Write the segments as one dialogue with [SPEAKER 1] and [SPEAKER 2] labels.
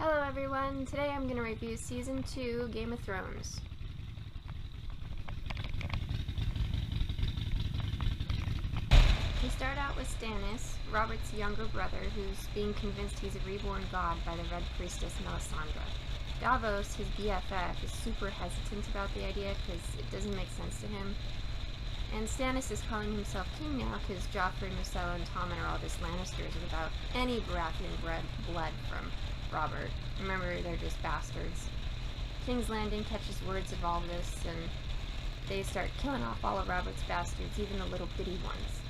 [SPEAKER 1] Hello everyone, today I'm going to review Season 2 Game of Thrones. We start out with Stannis, Robert's younger brother, who's being convinced he's a reborn god by the Red Priestess Melisandre. Davos, his BFF, is super hesitant about the idea because it doesn't make sense to him. And Stannis is calling himself king now because Joffrey, Myrcella, and Tommen are all just Lannisters without any Baratheon blood from Robert. Remember, they're just bastards. King's Landing catches words of all this, and they start killing off all of Robert's bastards, even the little bitty ones.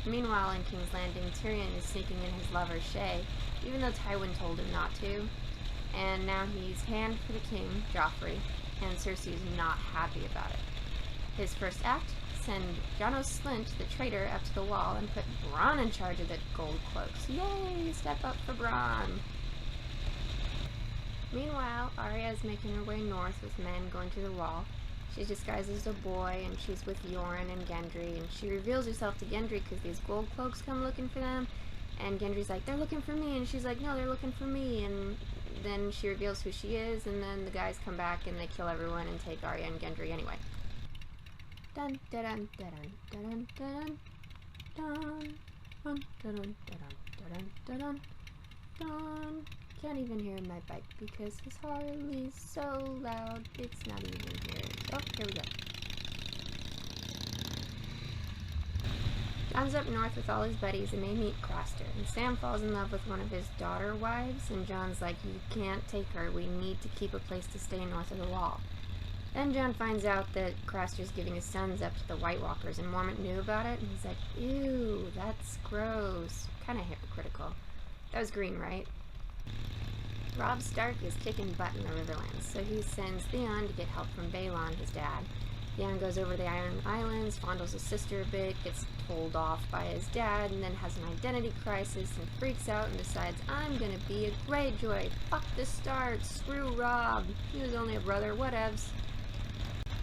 [SPEAKER 1] Meanwhile, in King's Landing, Tyrion is sneaking in his lover, Shae, even though Tywin told him not to. And now he's hand for the king, Joffrey, and Cersei's not happy about it. His first act? Send Janos Slynt, the traitor, up to the wall and put Bronn in charge of the gold cloaks. Yay! Step up for Bronn! Meanwhile, Arya is making her way north with men going to the wall. She's disguised as a boy, and she's with Yoren and Gendry, and she reveals herself to Gendry because these gold cloaks come looking for them, and Gendry's like, they're looking for me, and she's like, no, they're looking for me, and then she reveals who she is, and then the guys come back and they kill everyone and take Arya and Gendry anyway. Dun dun dun dun dun dun dun dun dun dun dun dun dun. Can't even hear my bike because his Harley's so loud it's not even here. Oh, here we go. John's up north with all his buddies and they meet Craster, and Sam falls in love with one of his daughter wives, and John's like, you can't take her, we need to keep a place to stay north of the wall. Then John finds out that Craster's giving his sons up to the White Walkers, and Mormont knew about it, and he's like, ew, that's gross. Kinda hypocritical. That was green, right? Robb Stark is kicking butt in the Riverlands, so he sends Theon to get help from Balon, his dad. Theon goes over the Iron Islands, fondles his sister a bit, gets told off by his dad, and then has an identity crisis and freaks out and decides, I'm gonna be a Greyjoy. Fuck the Stark. Screw Robb. He was only a brother. Whatevs.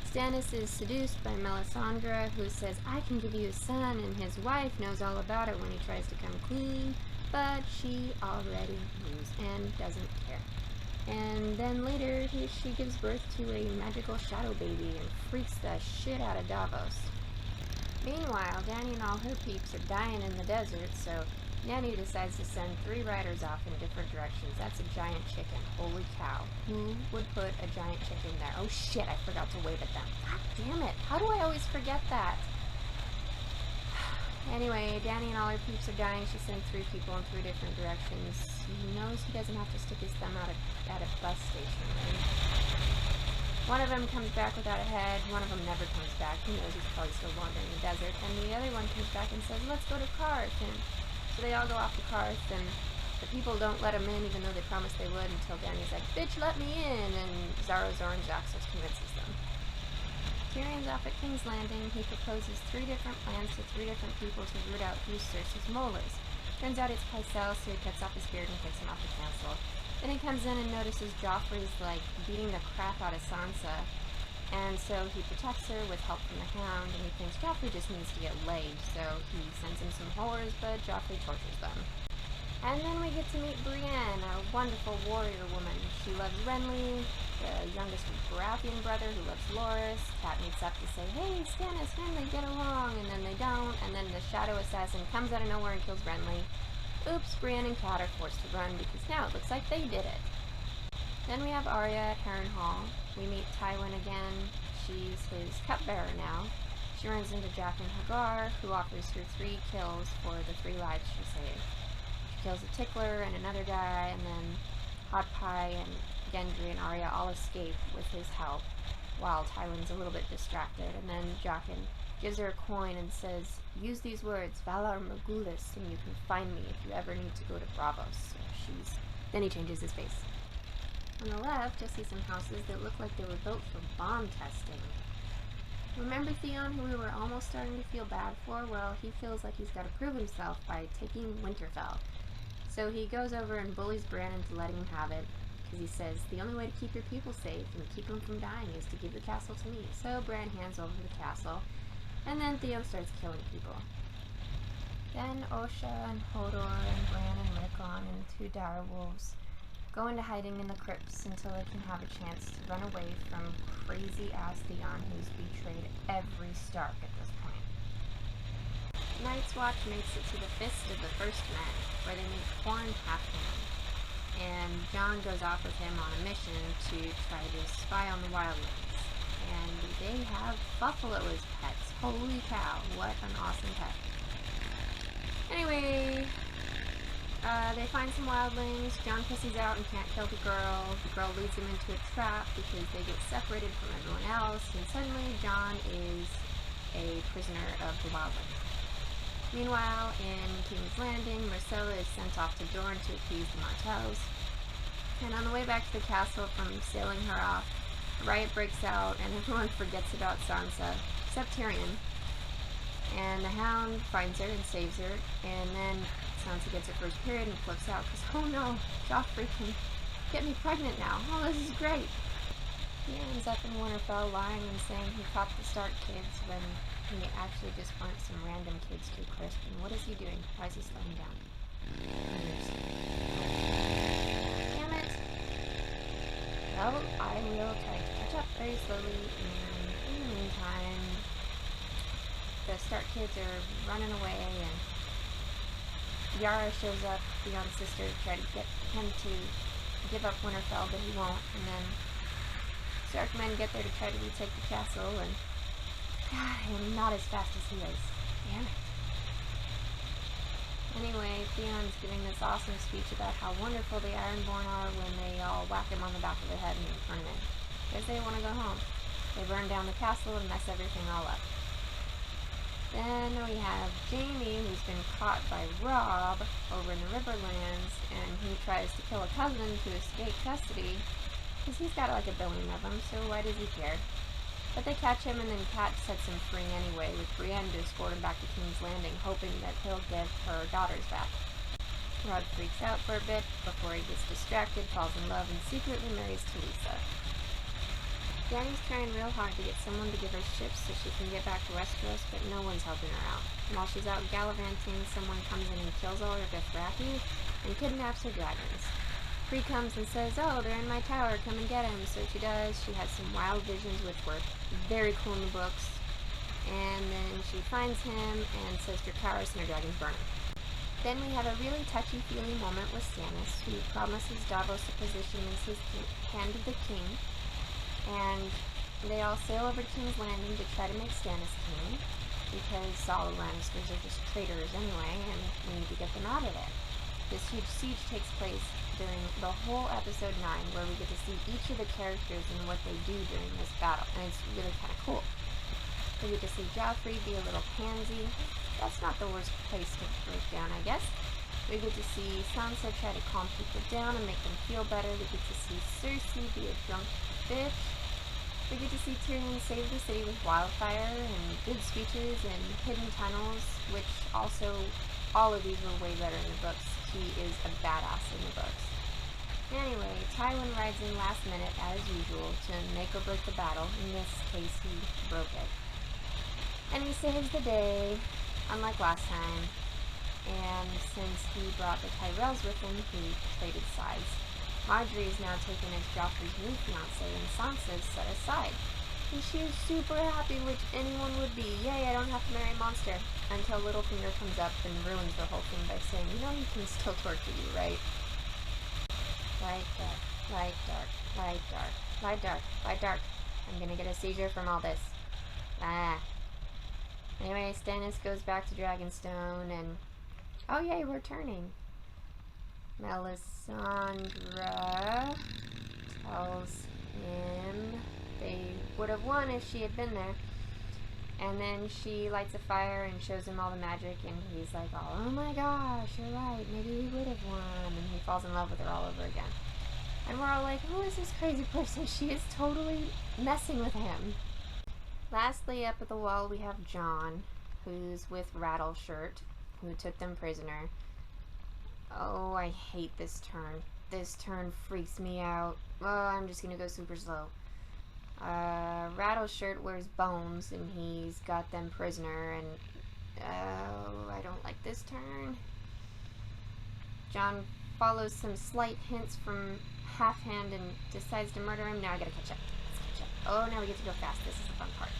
[SPEAKER 1] Stannis is seduced by Melisandre, who says, I can give you a son, and his wife knows all about it when he tries to come clean, but she already knows and doesn't care. And then later, she gives birth to a magical shadow baby and freaks the shit out of Davos. Meanwhile, Dany and all her peeps are dying in the desert, so Dany decides to send 3 riders off in different directions. That's a giant chicken. Holy cow. Who would put a giant chicken there? Oh shit, I forgot to wave at them. God damn it. How do I always forget that? Anyway, Dany and all her peeps are dying. She sends 3 people in 3 different directions. He knows he doesn't have to stick his thumb out at a bus station, right? One of them comes back without a head. One of them never comes back. Who knows, he's probably still wandering in the desert. And the other one comes back and says, let's go to Karth. And so they all go off to Karth, and the people don't let them in even though they promised they would until Dany's like, bitch, let me in. And Xaro Xhorin Jaxos convinces them. Tyrion's off at King's Landing. He proposes 3 different plans to 3 different people to root out who Cersei's mole is. Turns out it's Pycelle, so he cuts off his beard and kicks him off the castle. Then he comes in and notices Joffrey's, like, beating the crap out of Sansa. And so he protects her with help from the Hound, and he thinks Joffrey just needs to get laid, so he sends him some whores, but Joffrey tortures them. And then we get to meet Brienne, a wonderful warrior woman. She loves Renly, the youngest Baratheon brother who loves Loras. Cat meets up to say, hey, Stannis, Renly, get along, and then they don't, and then the Shadow Assassin comes out of nowhere and kills Renly. Oops, Brienne and Cat are forced to run because now it looks like they did it. Then we have Arya at Harrenhal. We meet Tywin again. She's his cupbearer now. She runs into Jack and Hagar, who offers her 3 kills for the 3 lives she saved. Kills a tickler and another guy, and then Hot Pie and Gendry and Arya all escape with his help, while Tywin's a little bit distracted. And then Jaqen gives her a coin and says, use ththese words, Valar Morghulis, and you can find me if you ever need to go to Braavos. So then he changes his face. On the left, you'll see some houses that look like they were built for bomb testing. Remember Theon, who we were almost starting to feel bad for? Well, he feels like he's got to prove himself by taking Winterfell. So he goes over and bullies Bran into letting him have it, because he says, the only way to keep your people safe and keep them from dying is to give the castle to me. So Bran hands over the castle, and then Theon starts killing people. Then Osha and Hodor and Bran and Rickon and 2 direwolves go into hiding in the crypts until they can have a chance to run away from crazy-ass Theon, who's betrayed every Stark at this point. Night's Watch makes it to the Fist of the First Men, where they make Corn half-man, and Jon goes off with him on a mission to try to spy on the wildlings. And they have buffalo as pets. Holy cow, what an awesome pet. Anyway, they find some wildlings. Jon pisses out and can't kill the girl. The girl leads him into a trap because they get separated from everyone else, and suddenly Jon is a prisoner of the wildlings. Meanwhile, in King's Landing, Myrcella is sent off to Dorne to appease the Martells. And on the way back to the castle from sailing her off, a riot breaks out and everyone forgets about Sansa, except Tyrion. And the Hound finds her and saves her, and then Sansa gets her first period and flips out because, oh no, Joffrey can get me pregnant now. Oh, this is great. He ends up in Winterfell lying and saying he caught the Stark kids when he actually just burnt some random kids to a crisp. And what is he doing? Why is he slowing down? Damn it. Well, I will try to catch up very slowly, and in the meantime, the Stark kids are running away, and Yara shows up, Theon's sister, to try to get him to give up Winterfell, but he won't, and then Stark men get there to try to retake the castle, and God, I'm not as fast as he is. Damn it. Anyway, Theon's giving this awesome speech about how wonderful the Ironborn are when they all whack him on the back of the head and turn him in. Because they want to go home. They burn down the castle and mess everything all up. Then we have Jaime, who's been caught by Robb over in the Riverlands, and he tries to kill a cousin to escape custody, because he's got like a billion of them, so why does he care? But they catch him, and then Cat sets him free anyway, with Brienne to escort him back to King's Landing, hoping that he'll give her daughters back. Robb freaks out for a bit before he gets distracted, falls in love, and secretly marries Talisa. Dany's trying real hard to get someone to give her ships so she can get back to Westeros, but no one's helping her out. And while she's out gallivanting, someone comes in and kills all her Dothraki and kidnaps her dragons. Free comes and says, oh, they're in my tower, come and get him. So she does. She has some wild visions, which were very cool in the books. And then she finds him and says Dracarys and her dragons burn him. Then we have a really touchy-feely moment with Stannis, who promises Davos a position as his hand of the king. And they all sail over to King's Landing to try to make Stannis king, because all the Lannisters are just traitors anyway, and we need to get them out of there. This huge siege takes place during the whole episode 9, where we get to see each of the characters and what they do during this battle, and it's really kind of cool. We get to see Joffrey be a little pansy. That's not the worst place to break down, I guess. We get to see Sansa try to calm people down and make them feel better. We get to see Cersei be a drunk bitch. We get to see Tyrion save the city with wildfire and good speeches and hidden tunnels, which also, all of these were way better in the books. He is a badass in the books. Anyway, Tywin rides in last minute, as usual, to make or break the battle. In this case, he broke it. And he saves the day, unlike last time. And since he brought the Tyrells with him, he traded sides. Margaery is now taken as Joffrey's new fiancée, and Sansa is set aside. And she is super happy, which anyone would be. Yay, I don't have to marry a monster. Until Littlefinger comes up and ruins the whole thing by saying, you know, he can still torture you, right? Light dark, light dark, light dark, light dark, light dark. I'm gonna get a seizure from all this. Anyway, Stannis goes back to Dragonstone, and oh yay, we're turning. Melisandre tells him they would have won if she had been there. And then she lights a fire and shows him all the magic, and he's like, oh my gosh, you're right, maybe we would have won. And he falls in love with her all over again. And we're all like, who is this crazy person? She is totally messing with him. Lastly, up at the wall, we have Jon, who's with Rattleshirt, who took them prisoner. Oh, I hate this turn. This turn freaks me out. Oh, I'm just gonna go super slow. Rattleshirt wears bones, and he's got them prisoner, and oh, I don't like this turn. Jon follows some slight hints from Half Hand and decides to murder him. Now I gotta catch up. Let's catch up. Oh, now we get to go fast. This is the fun part.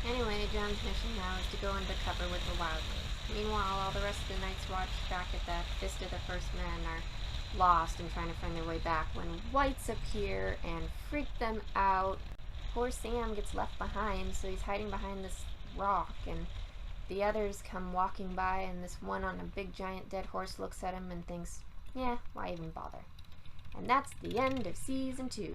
[SPEAKER 1] Anyway, John's mission now is to go into cover with the wildlings. Meanwhile, all the rest of the Night's Watch back at the Fist of the First Men are lost and trying to find their way back when whites appear and freak them out. Poor Sam gets left behind, so he's hiding behind this rock, and the others come walking by, and this one on a big giant dead horse looks at him and thinks, yeah, why even bother? And that's the end of Season 2.